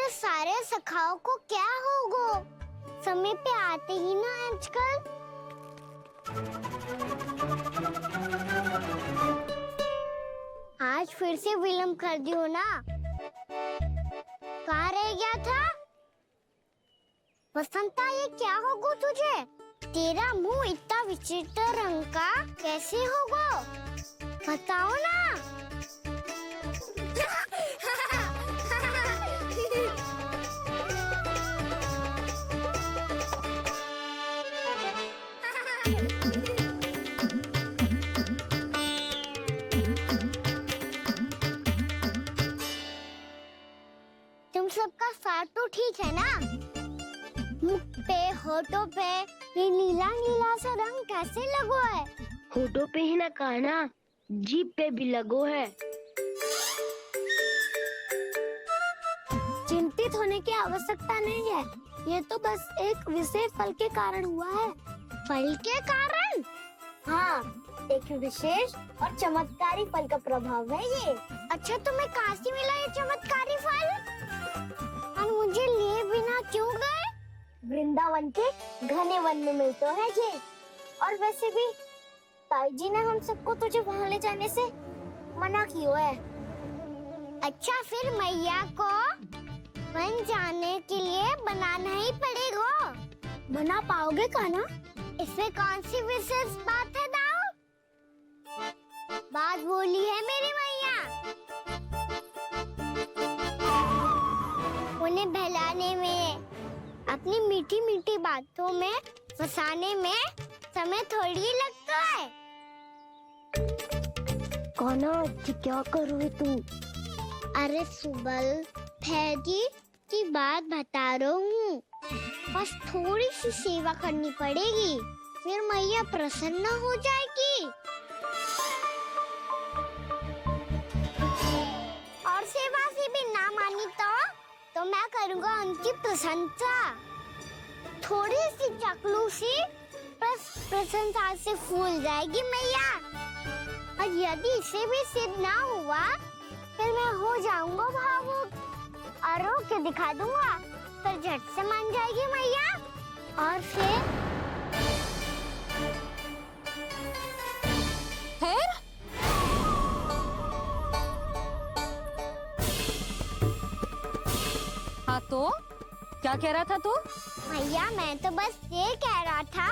मेरे सारे सखाओं को क्या होगा? समय पे आते ही ना आजकल। आज फिर से विलम्ब कर दियो ना। कहाँ रह गया था? वसंता, ये क्या होगा तुझे? तेरा मुंह इतना विचित्र रंग का कैसे होगा? बताओ ना। तुम सबका स्वाद तो ठीक है ना? मुख पे, होठों पे ये नीला नीला सा रंग कैसे लगो है? होठों पे ही ना कान्हा, जीभ पे भी लगो है। चिंतित होने की आवश्यकता नहीं है। ये तो बस एक विशेष फल के कारण हुआ है। फल के कारण? हाँ, एक विशेष और चमत्कारी फल का प्रभाव है ये। अच्छा, तुम्हें कहाँ से मिला ये चमत्कारी फल? और मुझे लिए बिना क्यों गए? वृंदावन के घने वन में मिलते है ये। और वैसे भी ताई जी ने हम सबको तुझे वहाँ ले जाने से मना किया है। अच्छा, फिर मैया को वन जाने के लिए बनाना ही पड़ेगा। बना पाओगे कान्हा? इसमें कौन सी विशेष बात है दाऊ? बात बोली है मेरी मैया। उन्हें बहलाने में, अपनी मीठी मीठी बातों में फंसाने में समय थोड़ी लगता है। कान्हा, क्या करोगे तू? अरे सुबल, फैजी की बात बता रहा हूँ। बस थोड़ी सी सेवा करनी पड़ेगी, फिर मैया प्रसन्न हो जाएगी। और सेवा से भी ना मानी तो मैं करूँगा उनकी प्रशंसा। थोड़ी सी चकलूसी बस प्रशंसा से फूल जाएगी मैया। और यदि इसे भी सिद्ध ना हुआ, फिर मैं हो जाऊंगा भावुक और रो के दिखा दूंगा। फिर झट से मान जाएगी मैया। और फिर हाँ तो क्या कह रहा था तू? मैया, मैं तो बस ये कह रहा था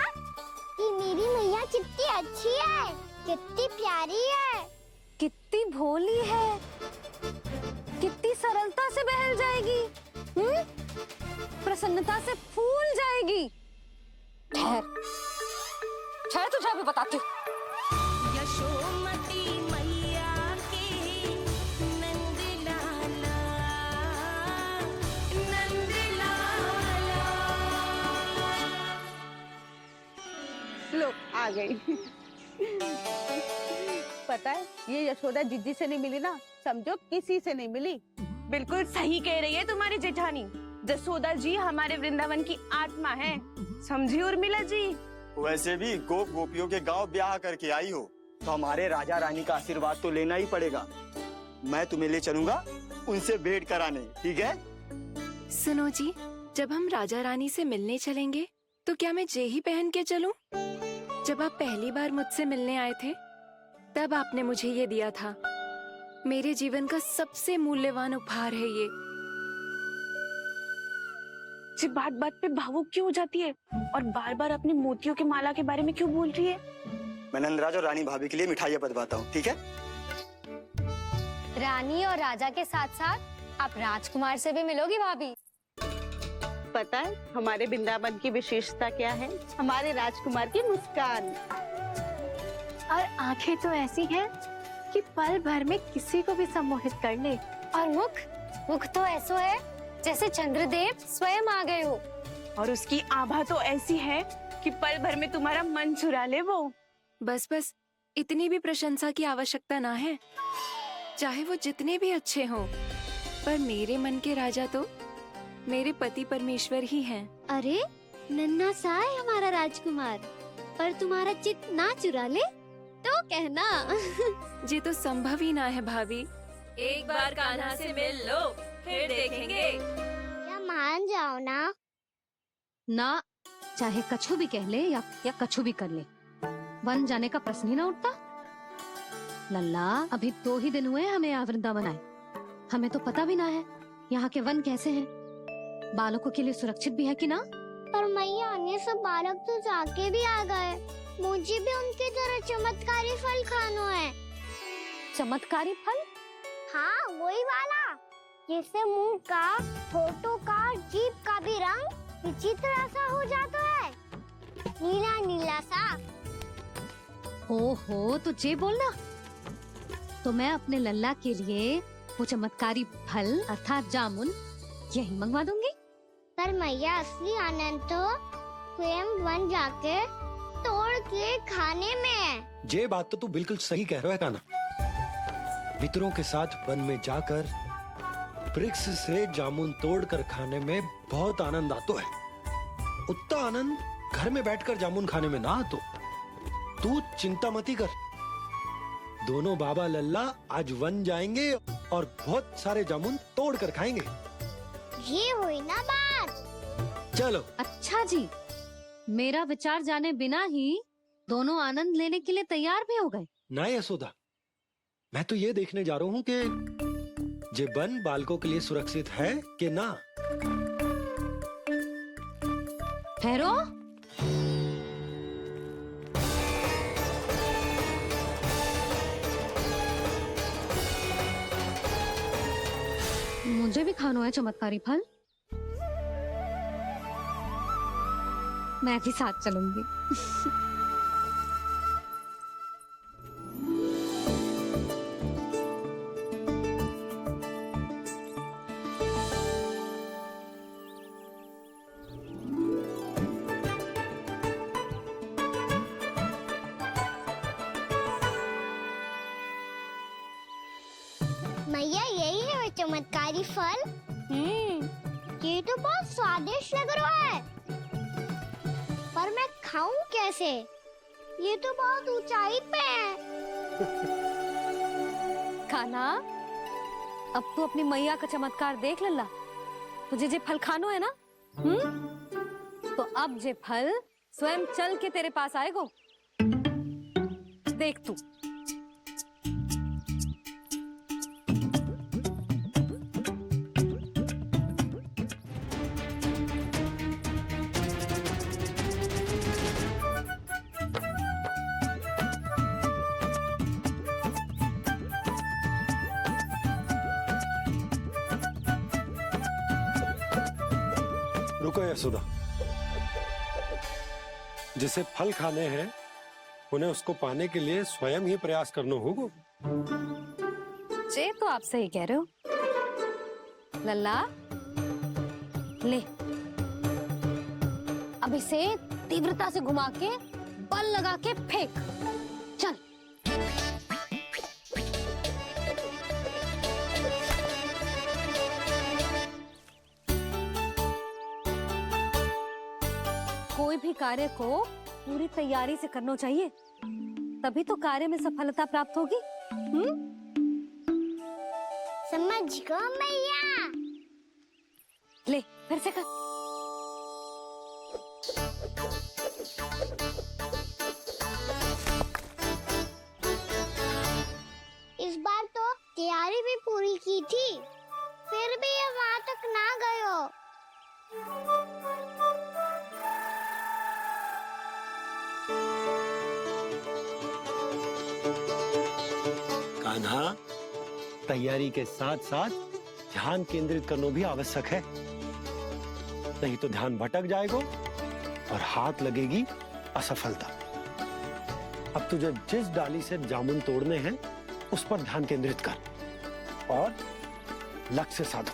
कि मेरी मैया कितनी अच्छी है, कितनी प्यारी है, कितनी भोली है, कितनी सरलता से बहल जाएगी, प्रसन्नता से फूल जाएगी। ठहर ठहर, तुझे अभी बताती हूँ। यशोमती मैया के नंद लाला, नंद लाला। लो आ गई। पता है, ये यशोदा जीजी से नहीं मिली ना, समझो किसी से नहीं मिली। बिल्कुल सही कह रही है तुम्हारी जेठानी। जसोदा जी हमारे वृंदावन की आत्मा है, समझी उर्मिला जी। वैसे भी गोप गोपियों के गांव ब्याह करके आई हो, तो हमारे राजा रानी का आशीर्वाद तो लेना ही पड़ेगा। मैं तुम्हें ले चलूंगा उनसे भेंट कराने, ठीक है? सुनो जी, जब हम राजा रानी से मिलने चलेंगे तो क्या मैं जे ही पहन के चलूं? जब आप पहली बार मुझसे मिलने आए थे, तब आपने मुझे ये दिया था। मेरे जीवन का सबसे मूल्यवान उपहार है ये। सिर्फ बात बात पे भावुक क्यों हो जाती है और बार बार अपनी मोतियों के माला के बारे में क्यों बोल रही है? मैं नंदराज और रानी भाभी के लिए मिठाइयाँ बंटवाता हूँ, ठीक है? रानी और राजा के साथ साथ आप राजकुमार से भी मिलोगी भाभी। पता है हमारे वृंदावन की विशेषता क्या है? हमारे राजकुमार की मुस्कान। और आंखें तो ऐसी हैं कि पल भर में किसी को भी सम्मोहित कर ले। और मुख तो ऐसा है जैसे चंद्रदेव स्वयं आ गए हो। और उसकी आभा तो ऐसी है कि पल भर में तुम्हारा मन चुरा ले वो। बस बस, इतनी भी प्रशंसा की आवश्यकता ना है। चाहे वो जितने भी अच्छे हों, पर मेरे मन के राजा तो मेरे पति परमेश्वर ही हैं। अरे नन्हा सा है हमारा राजकुमार, पर तुम्हारा चित्त ना चुरा ले तो कहना। ये तो संभव ही ना है भाभी। एक बार कान्हा से मिल लो, फिर देखेंगे। मान जाओ ना। ना, चाहे कछु भी कह ले या कछु भी कर ले, वन जाने का प्रश्न ही ना उठता। लल्ला, अभी 2 ही दिन हुए हमें यहाँ वृंदावन आए, हमें तो पता भी ना है यहाँ के वन कैसे हैं, बालकों के लिए सुरक्षित भी है कि ना। पर मैया, ये सब बालक तो जाके भी आ गए, मुझे भी उनकी तरह चमत्कारी फल खाना है। चमत्कारी फल? हाँ, वही वाला जिससे मुंह का, होठों का, जीभ का भी रंग विचित्र सा हो जाता है, नीला नीला सा। ओहो, तो जे बोलना। तो मैं अपने लल्ला के लिए वो चमत्कारी फल अर्थात जामुन यही मंगवा दूंगी। पर मैया, असली आनंद तो स्वयं वन जाके तोड़ के खाने में है। ये बात तो तू बिल्कुल सही कह रहा है कान्हा। मित्रों के साथ वन में जाकर वृक्ष से जामुन तोड़कर खाने में बहुत आनंद आता है। उतना आनंद घर में बैठकर जामुन खाने में ना आतो। तू चिंता मती कर, दोनों बाबा लल्ला आज वन जाएंगे और बहुत सारे जामुन तोड़कर खाएंगे। ये हुई ना बात। चलो। अच्छा जी, मेरा विचार जाने बिना ही दोनों आनंद लेने के लिए तैयार भी हो गए। ना यशोदा, मैं तो ये देखने जा रहा हूँ कि ये वन बालकों के लिए सुरक्षित है कि ना। ठहरो, मुझे भी खाना है चमत्कारी फल, मैं भी साथ चलूंगी। मैया, यही है वो चमत्कारी फल। ये तो बहुत स्वादिष्ट लग रहा है, पर मैं खाऊं कैसे? ये तो बहुत ऊंचाई पे है। खाना, अब तू अपनी मैया का चमत्कार देख लल्ला। तुझे जे फल खानो है ना, तो अब जे फल स्वयं चल के तेरे पास आएगो। देख तू। रुको यशोदा, जिसे फल खाने हैं उन्हें उसको पाने के लिए स्वयं ही प्रयास करना होगा। जे तो आप सही कह रहे हो लल्ला। ले, अब इसे तीव्रता से घुमा के बल लगा के फेंक। चल। कोई भी कार्य को पूरी तैयारी से करना चाहिए, तभी तो कार्य में सफलता प्राप्त होगी। समझ गो मैया। ले, फिर से कर। इस बार तो तैयारी भी पूरी की थी, फिर भी ये वहां तक ना गयो। कान्हा, तैयारी के साथ साथ ध्यान केंद्रित करना भी आवश्यक है, नहीं तो ध्यान भटक जाएगा और हाथ लगेगी असफलता। अब तुझे जिस डाली से जामुन तोड़ने हैं उस पर ध्यान केंद्रित कर और लक्ष्य साधो।